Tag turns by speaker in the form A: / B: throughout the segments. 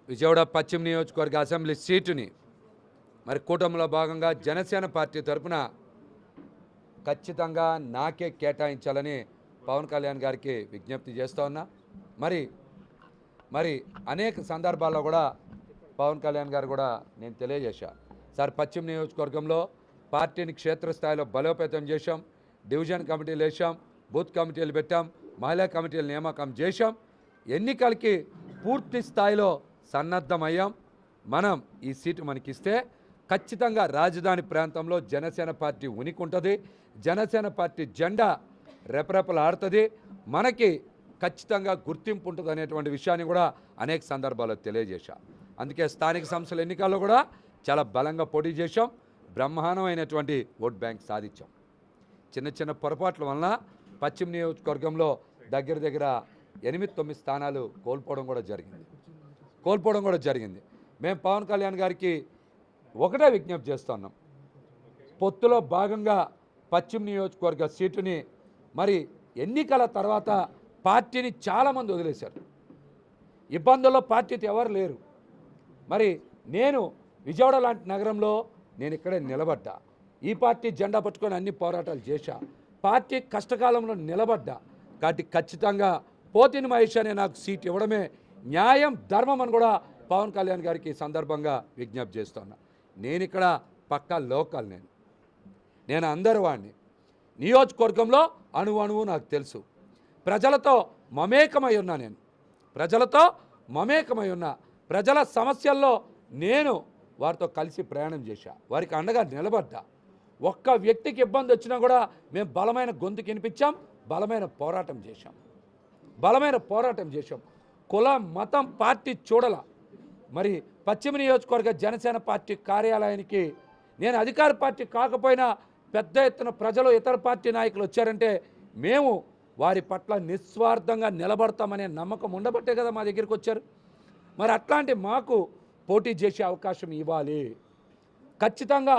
A: విజయవాడ పశ్చిమ నియోజకవర్గ అసెంబ్లీ సీటుని మరి కూటమిలో భాగంగా జనసేన పార్టీ తరఫున ఖచ్చితంగా నాకే కేటాయించాలని పవన్ కళ్యాణ్ గారికి విజ్ఞప్తి చేస్తూ ఉన్నా. మరి మరి అనేక సందర్భాల్లో కూడా పవన్ కళ్యాణ్ గారు కూడా నేను తెలియజేశా, సార్ పశ్చిమ నియోజకవర్గంలో పార్టీని క్షేత్రస్థాయిలో బలోపేతం చేశాం, డివిజన్ కమిటీలు వేసాం, బూత్ కమిటీలు పెట్టాం, మహిళా కమిటీలు నియామకం చేశాం, ఎన్నికలకి పూర్తి స్థాయిలో సన్నద్ధమయ్యాం. మనం ఈ సీటు మనకిస్తే ఖచ్చితంగా రాజధాని ప్రాంతంలో జనసేన పార్టీ ఉనికి ఉంటుంది, జనసేన పార్టీ జెండా రెపరెపలాడుతుంది, మనకి ఖచ్చితంగా గుర్తింపు ఉంటుంది అనేటువంటి విషయాన్ని కూడా అనేక సందర్భాల్లో తెలియజేశాం. అందుకే స్థానిక సంస్థల ఎన్నికల్లో కూడా చాలా బలంగా పోటీ చేశాం, బ్రహ్మాండమైనటువంటి ఓట్ బ్యాంక్ సాధించాం. చిన్న చిన్న పొరపాట్ల వలన పశ్చిమ నియోజకవర్గంలో దగ్గర దగ్గర 8-9 స్థానాలు కోల్పోవడం కూడా జరిగింది. మేము పవన్ కళ్యాణ్ గారికి ఒకటే విజ్ఞప్తి చేస్తున్నాం, పొత్తులో భాగంగా పశ్చిమ నియోజకవర్గ సీటుని మరి ఎన్నికల తర్వాత పార్టీని చాలామంది వదిలేశారు, ఇబ్బందుల్లో పార్టీతో ఎవరు లేరు. మరి నేను విజయవాడ లాంటి నగరంలో నేను ఇక్కడే నిలబడ్డా, ఈ పార్టీ జెండా పట్టుకొని అన్ని పోరాటాలు చేశా, పార్టీ కష్టకాలంలో నిలబడ్డా. కాబట్టి ఖచ్చితంగా పోతిని మహేష్ అనే నాకు సీట్ ఇవ్వడమే న్యాయం, ధర్మం అని కూడా పవన్ కళ్యాణ్ గారికి ఈ సందర్భంగా విజ్ఞప్తి చేస్తున్నా. నేను ఇక్కడ పక్కా లోకల్, నేను అందరి వాడిని, నియోజకవర్గంలో అణువు నాకు తెలుసు, ప్రజలతో మమేకమై ఉన్నా, ప్రజల సమస్యల్లో నేను వారితో కలిసి ప్రయాణం చేశా, వారికి అండగా నిలబడ్డా. ఒక్క వ్యక్తికి ఇబ్బంది వచ్చినా కూడా మేము బలమైన గొంతుకు వినిపించాం, బలమైన పోరాటం చేశాం. కులం మతం పార్టీ చూడాల. మరి పశ్చిమ నియోజకవర్గ జనసేన పార్టీ కార్యాలయానికి నేను అధికార పార్టీ కాకపోయినా పెద్ద ఎత్తున ప్రజలు ఇతర పార్టీ నాయకులు వచ్చారంటే మేము వారి పట్ల నిస్వార్థంగా నిలబడతామనే నమ్మకం ఉండబట్టే కదా మా దగ్గరికి వచ్చారు. మరి అట్లాంటి మాకు పోటీ చేసే అవకాశం ఇవ్వాలి, ఖచ్చితంగా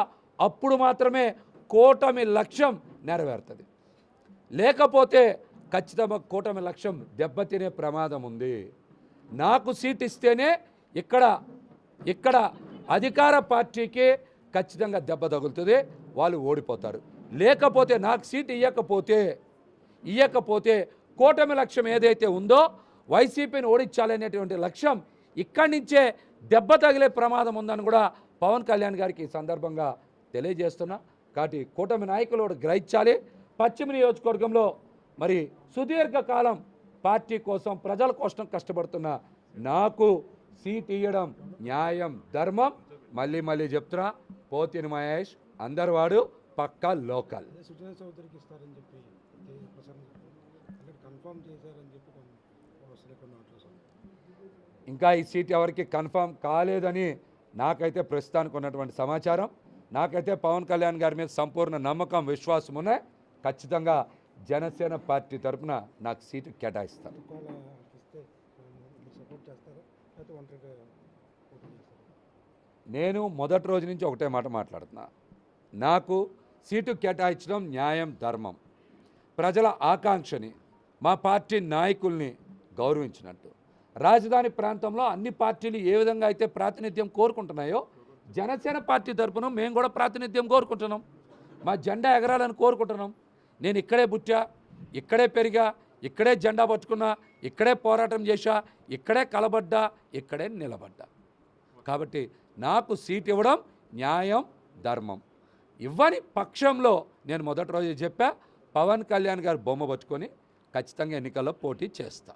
A: అప్పుడు మాత్రమే కూటమి లక్ష్యం నెరవేరుతుంది. లేకపోతే ఖచ్చితంగా కూటమి లక్ష్యం దెబ్బతినే ప్రమాదం ఉంది. నాకు సీట్ ఇస్తేనే ఇక్కడ అధికార పార్టీకి ఖచ్చితంగా దెబ్బ తగులుతుంది, వాళ్ళు ఓడిపోతారు. లేకపోతే నాకు సీట్ ఇయ్యకపోతే కూటమి లక్ష్యం ఏదైతే ఉందో వైసీపీని ఓడించాలనేటువంటి లక్ష్యం ఇక్కడి నుంచే దెబ్బ తగిలే ప్రమాదం ఉందని కూడా పవన్ కళ్యాణ్ గారికి ఈ సందర్భంగా తెలియజేస్తున్నా. కాబట్టి కూటమి నాయకులు కూడా గ్రహించాలి. పశ్చిమ నియోజకవర్గంలో మరి సుదీర్ఘకాలం పార్టీ కోసం ప్రజల కోసం కష్టపడుతున్న నాకు సీట్ ఇవ్వడం న్యాయం, ధర్మం. మళ్ళీ చెప్తున్నా, పోతిని మహేష్ అందరివాడు, పక్కా లోకల్. ఇంకా ఈ సీట్ ఎవరికి కన్ఫర్మ్ కాలేదని నాకైతే ప్రస్తుతానికి ఉన్నటువంటి సమాచారం. నాకైతే పవన్ కళ్యాణ్ గారి మీద సంపూర్ణ నమ్మకం, విశ్వాసం ఉన్నాయి. ఖచ్చితంగా జనసేన పార్టీ తరఫున నాకు సీటు కేటాయిస్తాను. నేను మొదటి రోజు నుంచి ఒకటే మాట మాట్లాడుతున్నా, నాకు సీటు కేటాయించడం న్యాయం, ధర్మం, ప్రజల ఆకాంక్షని, మా పార్టీ నాయకుల్ని గౌరవించినట్టు. రాజధాని ప్రాంతంలో అన్ని పార్టీలు ఏ విధంగా అయితే ప్రాతినిధ్యం కోరుకుంటున్నాయో జనసేన పార్టీ తరఫున మేము కూడా ప్రాతినిధ్యం కోరుకుంటున్నాం, మా జెండా ఎగరాలని కోరుకుంటున్నాం. నేను ఇక్కడే పుట్టా, ఇక్కడే పెరిగా, ఇక్కడే జెండా పట్టుకున్నా, ఇక్కడే పోరాటం చేశా, ఇక్కడే కలబడ్డా, ఇక్కడే నిలబడ్డా. కాబట్టి నాకు సీట్ ఇవ్వడం న్యాయం, ధర్మం. ఇవ్వని పక్షంలో నేను మొదటి రోజు చెప్పా, పవన్ కళ్యాణ్ గారు బొమ్మ పట్టుకొని ఖచ్చితంగా ఎన్నికల్లో పోటీ చేస్తా.